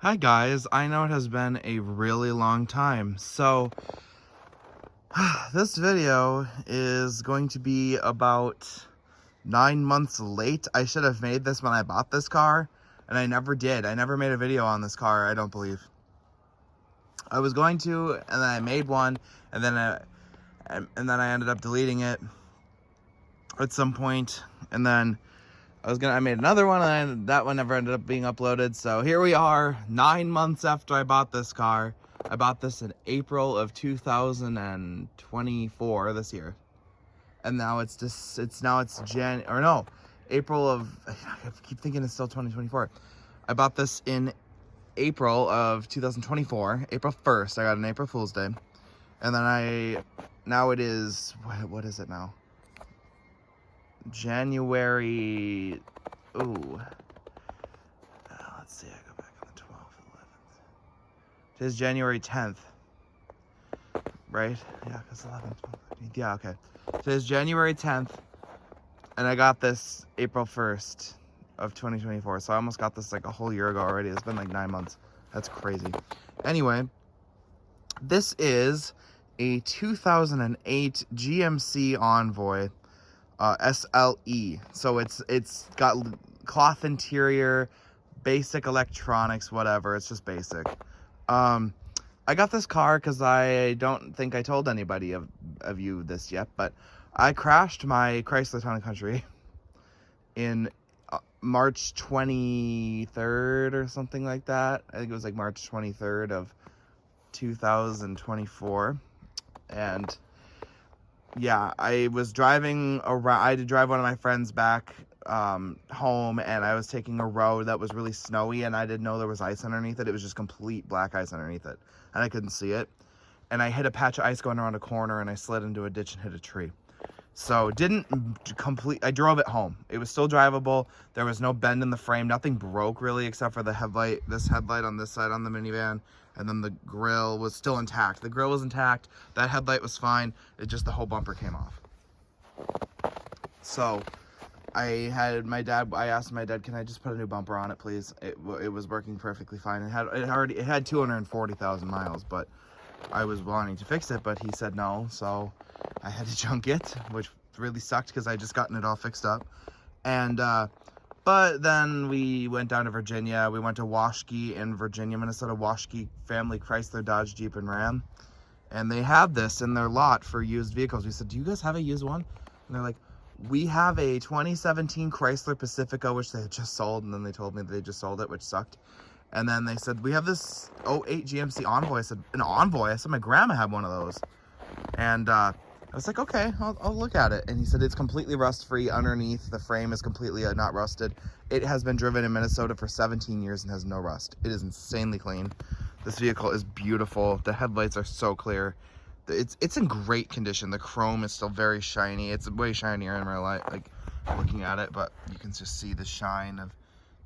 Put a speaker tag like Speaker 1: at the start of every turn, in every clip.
Speaker 1: Hi guys, I know it has been a really long time, so this video is going to be about 9 months late. I should have made this when I bought this car, and I never did. I never made a video on this car, I don't believe. I was going to, and then I made one, and then I ended up deleting it at some point, and then I made another one, and that one never ended up being uploaded. So here we are, 9 months after I bought this car. I bought this in April of 2024 this year. And now it's April of, I keep thinking it's still 2024. I bought this in April of 2024, April 1st. I got an April Fool's Day. And then now it is, what is it now? January, let's see, I go back on the 12th, 11th. Today's January 10th, right? Yeah, because 11th, 12th, yeah, okay. Today's January 10th, and I got this April 1st of 2024, so I almost got this like a whole year ago already. It's been like 9 months. That's crazy. Anyway, this is a 2008 GMC Envoy SLE. So it's got cloth interior, basic electronics, whatever. It's just basic. I got this car because I don't think I told anybody of you this yet, but I crashed my Chrysler Town & Country in March 23rd or something like that. I think it was like March 23rd of 2024. And yeah, I was driving around. I had to drive one of my friends back home, and I was taking a road that was really snowy, and I didn't know there was ice underneath it. It was just complete black ice underneath it, and I couldn't see it. And I hit a patch of ice going around a corner, and I slid into a ditch and hit a tree. So I drove it home. It was still drivable. There was no bend in the frame. Nothing broke really, except for the headlight, this headlight on this side on the minivan. And then the grill was still intact. The grill was intact. That headlight was fine. It just, the whole bumper came off. So I asked my dad, can I just put a new bumper on it, please? It was working perfectly fine. It had 240,000 miles, but I was wanting to fix it, but he said no. So I had to junk it, which really sucked because I just gotten it all fixed up. And, but then we went down to Virginia. We went to Washke in Virginia, Minnesota, Washke Family Chrysler, Dodge, Jeep, and Ram. And they had this in their lot for used vehicles. We said, do you guys have a used one? And they're like, we have a 2017 Chrysler Pacifica, which they had just sold. And then they told me that they just sold it, which sucked. And then they said, we have this 08 GMC Envoy. I said, an Envoy? I said, my grandma had one of those. And I was like, okay, I'll look at it. And he said, it's completely rust-free underneath. The frame is completely not rusted. It has been driven in Minnesota for 17 years and has no rust. It is insanely clean. This vehicle is beautiful. The headlights are so clear. It's in great condition. The chrome is still very shiny. It's way shinier in real life, like looking at it, but you can just see the shine of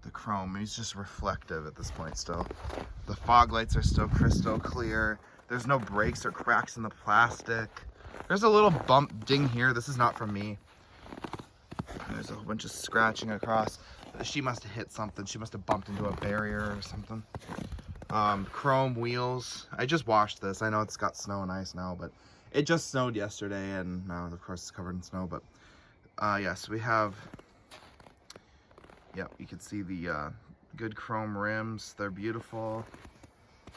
Speaker 1: the chrome. It's just reflective at this point still. The fog lights are still crystal clear. There's no breaks or cracks in the plastic. There's a little bump ding here. This is not from me. There's a whole bunch of scratching across. She must have hit something. She must have bumped into a barrier or something. Chrome wheels. I just washed this. I know it's got snow and ice now, but it just snowed yesterday, and now of course it's covered in snow. But yes, we have, yep, you can see the good chrome rims. They're beautiful.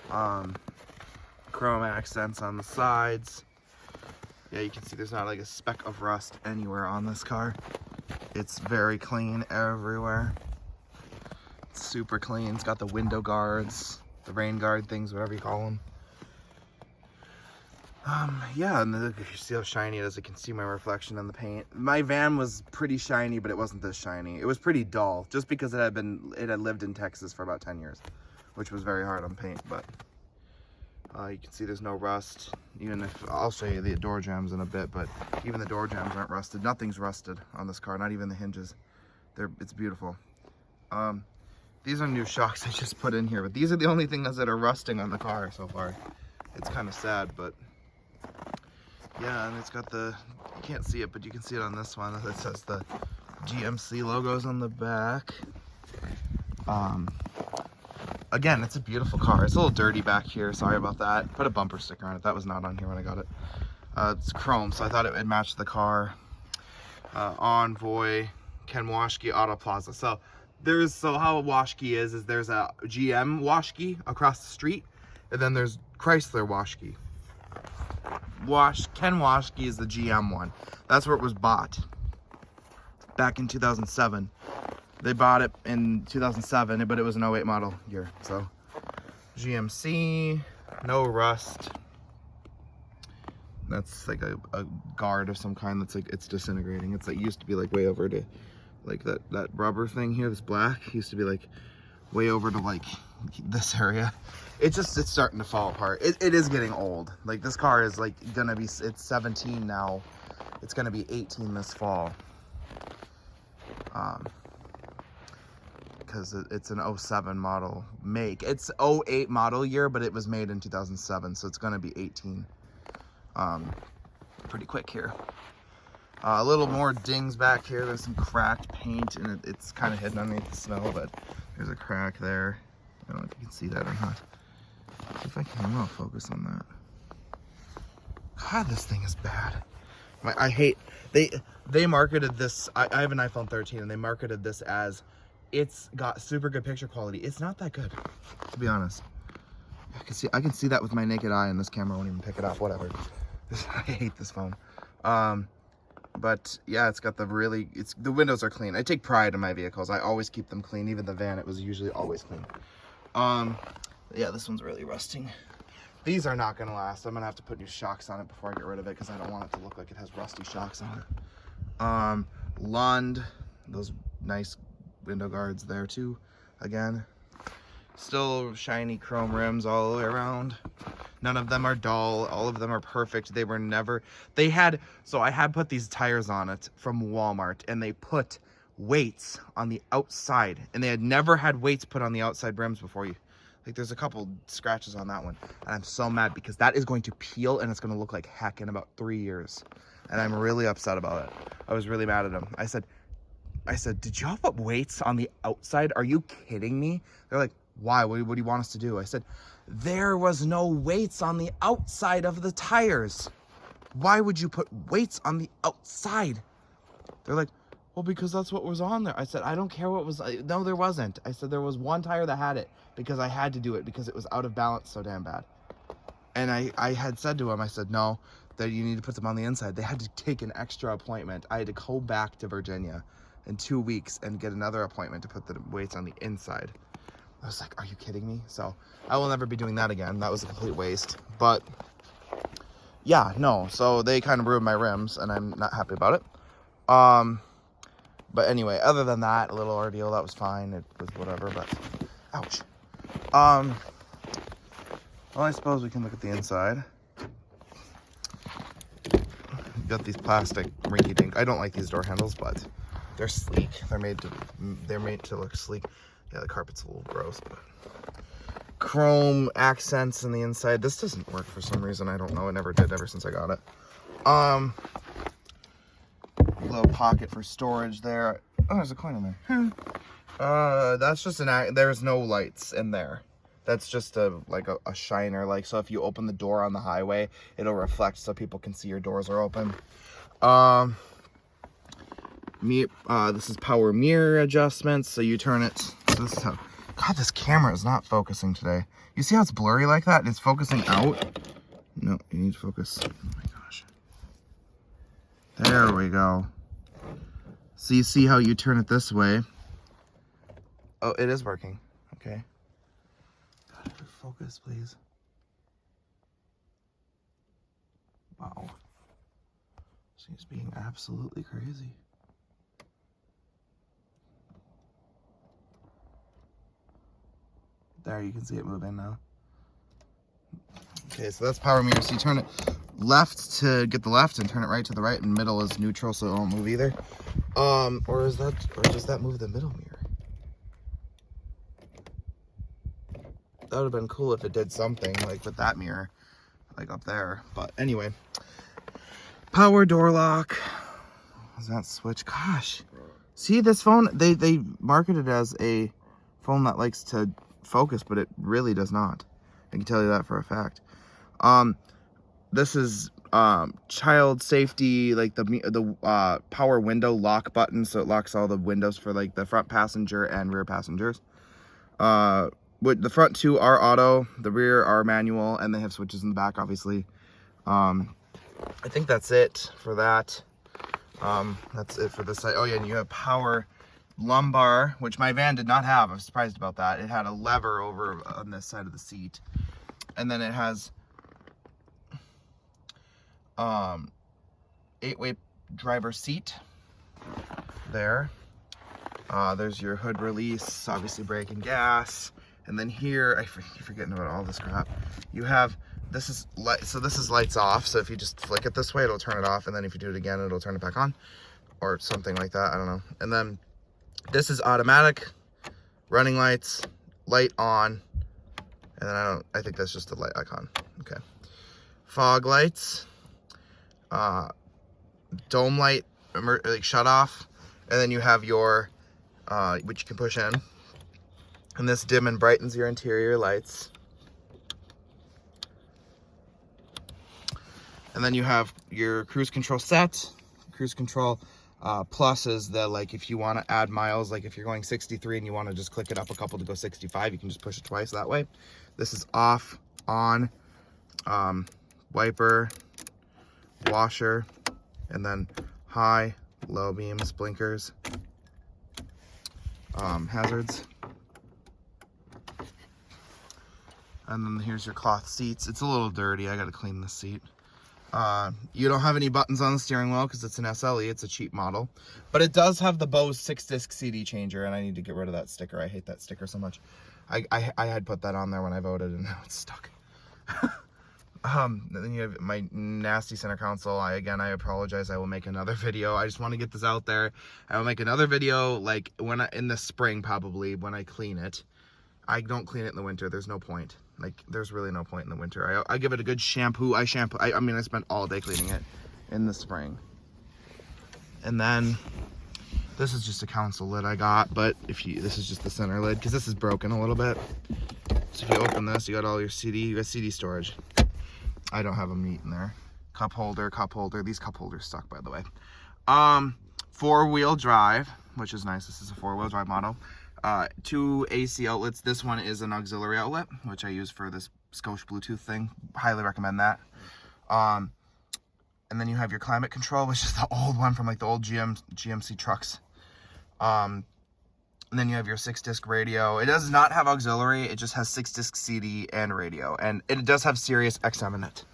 Speaker 1: Chrome accents on the sides. Yeah, you can see there's not like a speck of rust anywhere on this car. It's very clean everywhere. It's super clean. It's got the window guards, the rain guard things, whatever you call them. Yeah, and you see how shiny it is. I can see my reflection in the paint. My van was pretty shiny, but it wasn't this shiny. It was pretty dull, just because it had lived in Texas for about 10 years, which was very hard on paint, but you can see there's no rust. Even if, I'll show you the door jambs in a bit, but even the door jambs aren't rusted. Nothing's rusted on this car, not even the hinges. It's beautiful. These are new shocks I just put in here, but these are the only things that are rusting on the car so far. It's kind of sad, but yeah, and it's got you can't see it, but you can see it on this one. It says the GMC logos on the back. again, it's a beautiful car. It's a little dirty back here. Sorry about that. Put a bumper sticker on it. That was not on here when I got it. It's chrome, so I thought it would match the car. Envoy, Washke Auto Plaza. So how Washke is there's a GM Washke across the street, and then there's Chrysler Washke. Washke is the GM one. That's where it was bought back in 2007. They bought it in 2007, but it was an 08 model year. So GMC, no rust. That's like a guard of some kind that's like, it's disintegrating. It's like, used to be like way over to like that rubber thing here, this black used to be like way over to like this area. It's starting to fall apart. It is getting old. Like this car is like gonna be, it's 17 now. It's gonna be 18 this fall. Because it's an 07 model make. It's 08 model year, but it was made in 2007, so it's gonna be 18. Pretty quick here. A little more dings back here. There's some cracked paint, and it's kind of hidden underneath the snow, but there's a crack there. I don't know if you can see that or not. See if I can, I'm gonna focus on that. God, this thing is bad. I hate, they marketed this, I have an iPhone 13, and they marketed this as, it's got super good picture quality. It's not that good, to be honest. I can see that with my naked eye, and this camera won't even pick it up, whatever. I hate this phone. But yeah, it's got the windows are clean. I take pride in my vehicles. I always keep them clean. Even the van, it was usually always clean. Yeah, this one's really rusting. These are not gonna last. I'm gonna have to put new shocks on it before I get rid of it, because I don't want it to look like it has rusty shocks on it. Lund, those nice window guards there too. Again, still shiny chrome rims all the way around. None of them are dull. All of them are perfect. They were never, so I had put these tires on it from Walmart, and they put weights on the outside, and they had never had weights put on the outside rims before. Like there's a couple scratches on that one, and I'm so mad because that is going to peel, and it's going to look like heck in about 3 years, and I'm really upset about it. I was really mad at them. I said, did y'all put weights on the outside? Are you kidding me? They're like, why? What do you want us to do? I said, there was no weights on the outside of the tires. Why would you put weights on the outside? They're like, well, because that's what was on there. I said, I don't care what was. No, there wasn't. I said, there was one tire that had it because I had to do it because it was out of balance so damn bad. And I had said to him, I said, no, that you need to put them on the inside. They had to take an extra appointment. I had to go back to Virginia in 2 weeks and get another appointment to put the weights on the inside. I was like, are you kidding me? So I will never be doing that again. That was a complete waste. But yeah, no. So they kind of ruined my rims, and I'm not happy about it. But anyway, other than that, a little ordeal, that was fine. It was whatever, but ouch. Well, I suppose we can look at the inside. Got these plastic rinky-dink. I don't like these door handles, but they're sleek. They're made to look sleek. Yeah, the carpet's a little gross, but chrome accents in the inside. This doesn't work for some reason. I don't know. It never did ever since I got it. Little pocket for storage there. Oh, there's a coin in there. That's just there's no lights in there. That's just a shiner. Like, so if you open the door on the highway, it'll reflect so people can see your doors are open. This is power mirror adjustments. So you turn it. So this is how, God, this camera is not focusing today. You see how it's blurry like that? It's focusing out. No, you need to focus. Oh my gosh. There we go. So you see how you turn it this way. Oh, it is working. Okay. God, focus, please. Wow. She's being absolutely crazy. There, you can see it moving now. Okay, so that's power mirror. So you turn it left to get the left and turn it right to the right, and middle is neutral, so it won't move either. Or does that move the middle mirror? That would have been cool if it did something like with that mirror, like up there. But anyway, power door lock. Is that switch? Gosh, see this phone? They marketed it as a phone that likes to focus, but it really does not. I can tell you that for a fact. This is child safety, like the power window lock button, so it locks all the windows for like the front passenger and rear passengers. With the front two are auto, the rear are manual, and they have switches in the back, obviously. I think that's it for that. That's it for this side. Oh yeah, and you have power lumbar, which my van did not have. I was surprised about that. It had a lever over on this side of the seat, and then it has 8-way driver seat there. There's your hood release, obviously brake and gas. And then here, I keep forgetting about all this crap. You have, this is lights off. So if you just flick it this way, it'll turn it off. And then if you do it again, it'll turn it back on or something like that. I don't know. And then this is automatic, running lights, light on. And then I think that's just a light icon. Okay. Fog lights, dome light, like shut off. And then you have your, which you can push in. And this dim and brightens your interior lights. And then you have your cruise control set. Cruise control plus is the, like, if you want to add miles, like if you're going 63 and you want to just click it up a couple to go 65, you can just push it twice that way. This is off, on, wiper, washer, and then high, low beams, blinkers, hazards. And then here's your cloth seats. It's a little dirty. I got to clean this seat. You don't have any buttons on the steering wheel because it's an SLE. It's a cheap model. But it does have the Bose 6-disc CD changer, and I need to get rid of that sticker. I hate that sticker so much. I had put that on there when I voted, and now it's stuck. Then you have my nasty center console. Again, I apologize. I will make another video. I just want to get this out there. I will make another video like in the spring, probably, when I clean it. I don't clean it in the winter. There's no point. Like, there's really no point in the winter. I give it a good shampoo. I mean, I spent all day cleaning it in the spring. And then this is just a console lid I got, but this is just the center lid because this is broken a little bit. So if you open this, you got all your CD. You got CD storage. I don't have them neat in there. Cup holder. These cup holders suck, by the way. 4-wheel drive, which is nice. This is a 4-wheel drive model. 2 AC outlets. This one is an auxiliary outlet, which I use for this Scotia Bluetooth thing. Highly recommend that. And then you have your climate control, which is the old one from like the old GMC trucks. And then you have your 6-disc radio. It does not have auxiliary. It just has 6-disc CD and radio, and it does have Sirius XM in it.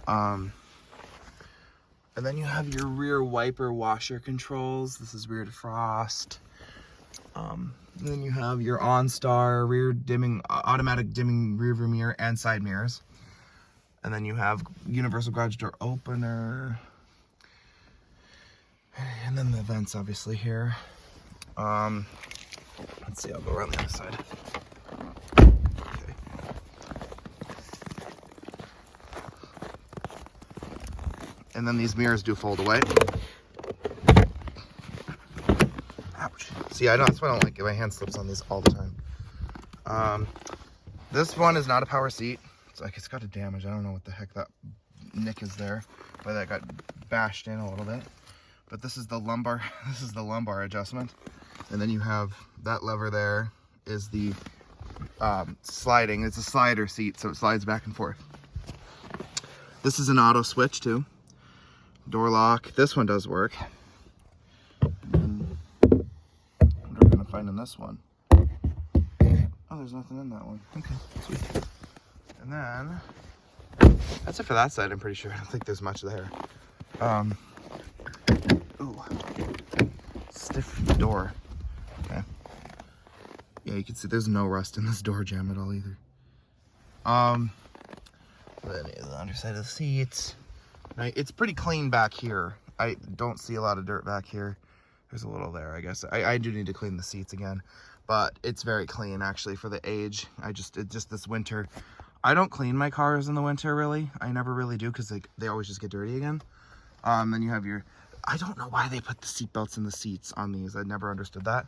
Speaker 1: And then you have your rear wiper washer controls. This is rear defrost. Then you have your OnStar rear dimming, automatic dimming rear view mirror and side mirrors. And then you have universal garage door opener. And then the vents obviously here. Let's see, I'll go around the other side. Okay. And then these mirrors do fold away. Ouch. See, that's why I don't like it. My hand slips on these all the time. This one is not a power seat. It's like it's got a damage. I don't know what the heck that nick is there, but that got bashed in a little bit. But this is the lumbar. This is the lumbar adjustment. And then you have that lever there is the sliding. It's a slider seat, so it slides back and forth. This is an auto switch too. Door lock. This one does work. And what are we gonna find in this one? Oh, there's nothing in that one. Okay, sweet. And then that's it for that side. I'm pretty sure. I don't think there's much there. Ooh, stiff door. Okay. Yeah, you can see there's no rust in this door jamb at all either. Then the underside of the seats. Right, it's pretty clean back here. I don't see a lot of dirt back here. There's a little there, I guess. I do need to clean the seats again, but it's very clean actually for the age. It's just this winter. I don't clean my cars in the winter really. I never really do because they always just get dirty again. Then you have your, I don't know why they put the seat belts in the seats on these. I never understood that.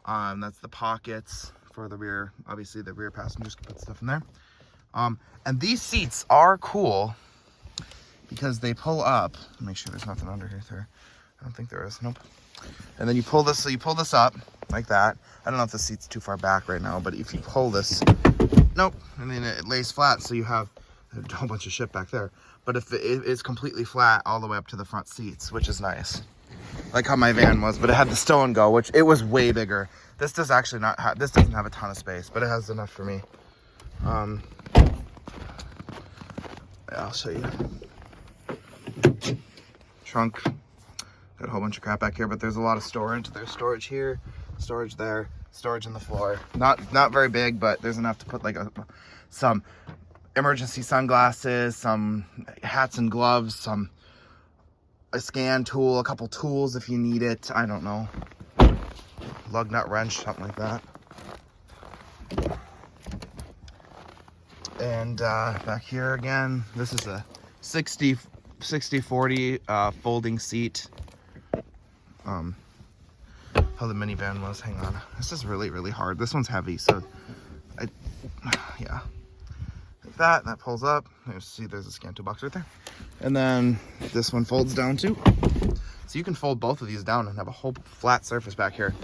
Speaker 1: That's the pockets for the rear. Obviously, the rear passengers can put stuff in there. And these seats are cool because they pull up. Make sure there's nothing under here, sir. I don't think there is. Nope. And then you pull this, so you pull this up like that. I don't know if the seat's too far back right now, but if you pull this, nope, and then it lays flat, so you have a whole bunch of shit back there. But if it's completely flat all the way up to the front seats, which is nice. Like how my van was, but it had the stow and go, which it was way bigger. This does actually not have, this doesn't have a ton of space, but it has enough for me. Yeah, I'll show you. Trunk. Got a whole bunch of crap back here, but there's a lot of storage. There's storage here, storage there, storage in the floor. Not very big, but there's enough to put like some emergency sunglasses, some hats and gloves, a scan tool, a couple tools if you need it. I don't know. Lug nut wrench, something like that. And back here again, this is a 60-40 folding seat. How the minivan was. Hang on. This is really, really hard. This one's heavy, so yeah. Like that, and that pulls up. You see there's a scan toolbox right there. And then this one folds down too. So you can fold both of these down and have a whole flat surface back here.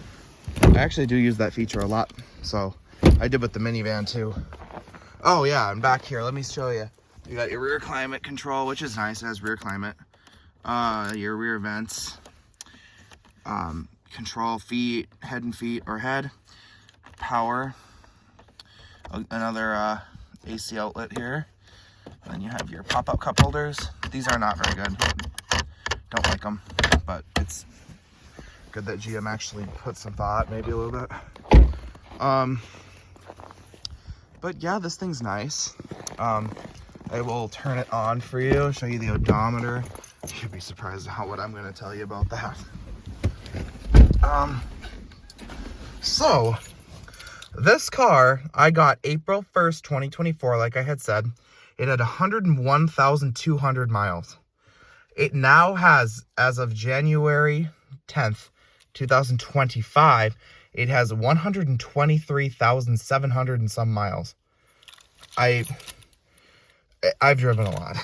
Speaker 1: I actually do use that feature a lot. So I did with the minivan too. Oh yeah, and back here, let me show you. You got your rear climate control, which is nice. It has rear climate. Your rear vents. Control feet, head and feet, or head. Power. Another AC outlet here. And then you have your pop-up cup holders. These are not very good. Don't like them, but it's good that GM actually put some thought, maybe a little bit. But yeah, this thing's nice. I will turn it on for you, show you the odometer. You'd be surprised at what I'm going to tell you about that. So this car I got April 1st, 2024, like I had said. It had 101,200 miles. It now has, as of January 10th, 2025, it has 123,700 and some miles. I've driven a lot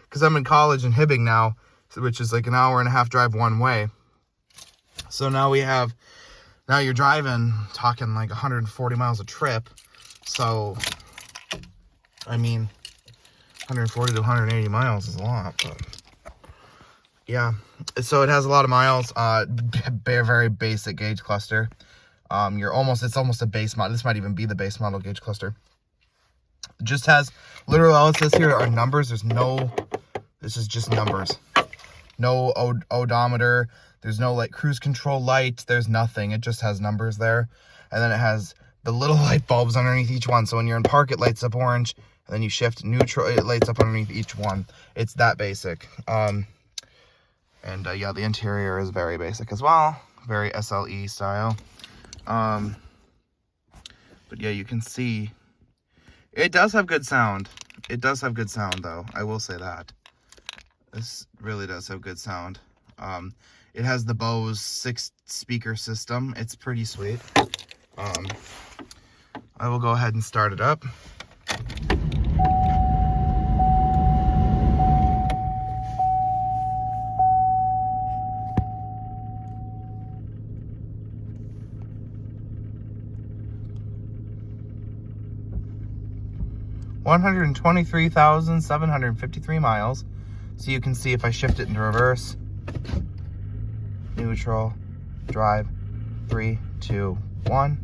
Speaker 1: because I'm in college in Hibbing now, which is like an hour and a half drive one way. So now you're driving, talking like 140 miles a trip. So, I mean, 140 to 180 miles is a lot, but yeah. So it has a lot of miles, very basic gauge cluster. It's almost a base model. This might even be the base model gauge cluster. It just has, literally all it says here are numbers. This is just numbers. No odometer. There's no like cruise control light. There's nothing. It just has numbers there. And then it has the little light bulbs underneath each one. So when you're in park, it lights up orange. And then you shift neutral, it lights up underneath each one. It's that basic. Yeah, the interior is very basic as well. Very SLE style. But yeah, you can see it does have good sound. It does have good sound though. I will say that. This really does have good sound. It has the Bose 6-speaker system. It's pretty sweet. I will go ahead and start it up. $123,753 miles. So you can see if I shift it into reverse, neutral, drive, 3, 2, 1.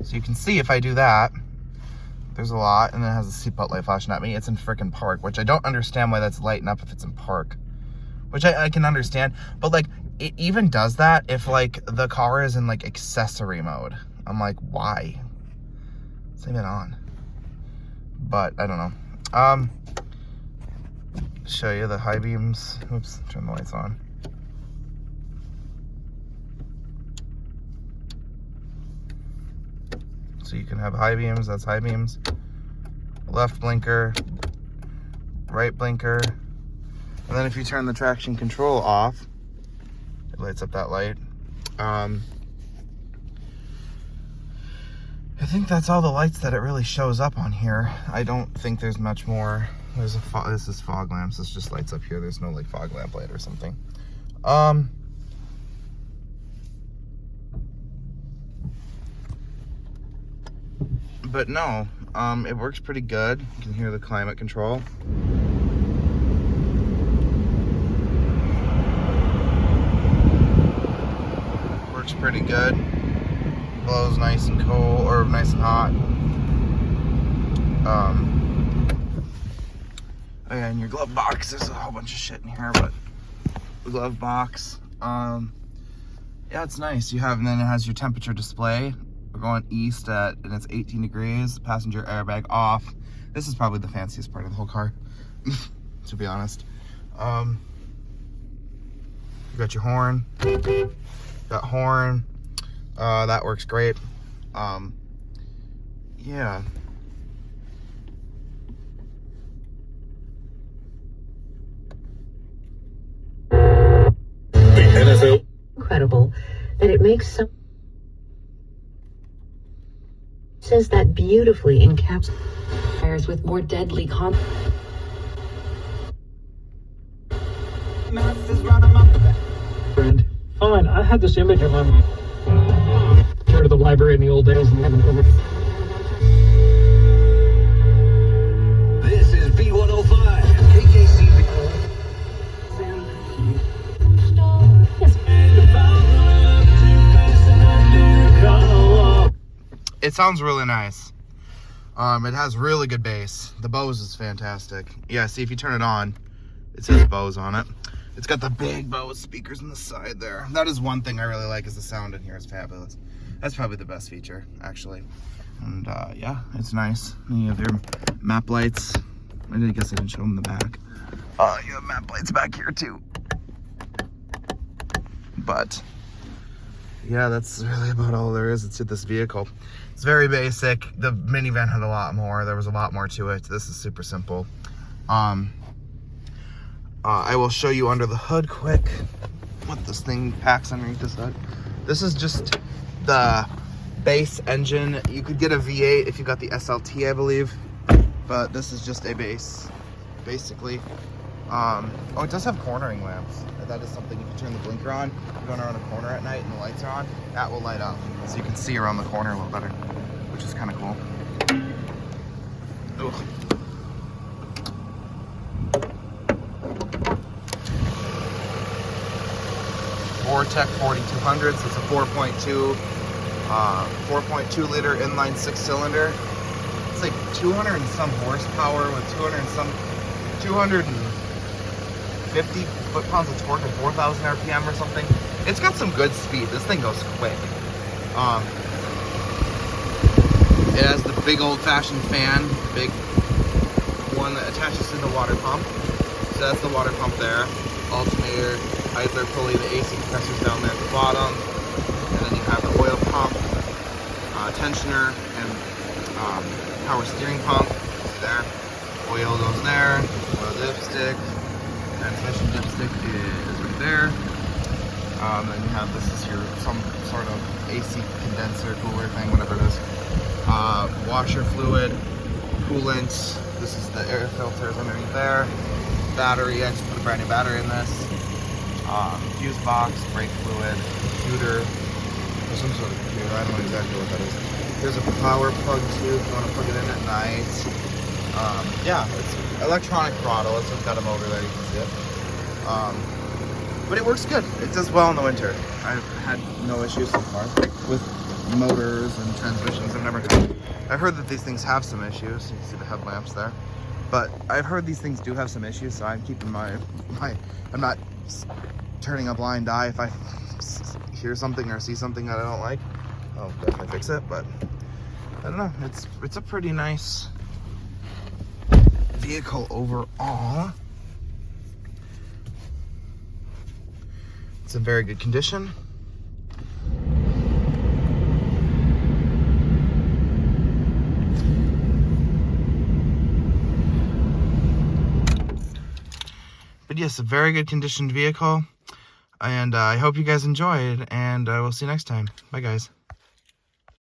Speaker 1: So you can see if I do that, there's a lot, and then it has a seatbelt light flashing at me. It's in frickin' park, which I don't understand why that's lighting up if it's in park, which I can understand, but like it even does that if like the car is in like accessory mode. I'm like, why? Leave it on. But I don't know. Show you the high beams. Oops, turn the lights on. So you can have high beams, that's high beams. Left blinker, right blinker. And then if you turn the traction control off, it lights up that light. I think that's all the lights that it really shows up on here. I don't think there's much more. There's this is fog lamps. It's just lights up here. There's no like fog lamp light or something. But no, it works pretty good. You can hear the climate control. Works pretty good. Blows nice and cold, or nice and hot. And your glove box, there's a whole bunch of shit in here, but the glove box, yeah, it's nice. You have, and then it has your temperature display. We're going east and it's 18 degrees, passenger airbag off. This is probably the fanciest part of the whole car, to be honest. You got your horn, that works great. Yeah.
Speaker 2: Incredible that it makes some says that beautifully encapsulates with more deadly
Speaker 3: friend. Fine, I had this image of him here to the library in the old days and haven't over.
Speaker 4: This is B105 KKC.
Speaker 1: It sounds really nice. It has really good bass. The Bose is fantastic. Yeah, see if you turn it on, it says Bose on it. It's got the big Bose speakers on the side there. That is one thing I really like, is the sound in here is fabulous. That's probably the best feature, actually. And yeah, it's nice. And you have your map lights. I guess I didn't show them in the back. You have map lights back here too. But yeah, that's really about all there is to this vehicle. It's very basic. The minivan had a lot more. There was a lot more to it. This is super simple. I will show you under the hood quick what this thing packs underneath this hood. This is just the base engine. You could get a V8 if you got the SLT, I believe, but this is just a base, basically. Oh, it does have cornering lamps. That is something, if you turn the blinker on, you're going around a corner at night and the lights are on, that will light up. So you can see around the corner a little better, which is kind of cool. Ugh. Vortec 4200, so it's a 4.2 liter inline 6-cylinder. It's like 200 and some horsepower with 250 foot-pounds of torque and 4,000 RPM or something. It's got some good speed. This thing goes quick. It has the big old-fashioned fan, big one that attaches to the water pump. So that's the water pump there. Alternator, idler pulley, the AC compressor's down there at the bottom. And then you have the oil pump, tensioner, and power steering pump. There. Oil goes there. Oil dipstick. Transmission dipstick is right there. Then you have, this is your some sort of AC condenser, cooler thing, whatever it is. Washer fluid, coolant. This is the air filters underneath there. Battery, I just put a brand new battery in this. Fuse box, brake fluid, computer, or some sort of computer. I don't know exactly what that is. There's a power plug too if you want to plug it in at night. Yeah, it's electronic throttle. It's got a motor there, you can see it. But it works good. It does well in the winter. I've had no issues so far with motors and transmissions. I've heard that these things have some issues. You can see the headlamps there. But I've heard these things do have some issues, so I'm keeping I'm not turning a blind eye. If I hear something or see something that I don't like, I'll definitely fix it. But I don't know. It's a pretty nice vehicle overall. It's in very good condition. But yes, a very good conditioned vehicle. And I hope you guys enjoyed, and we'll see you next time. Bye, guys.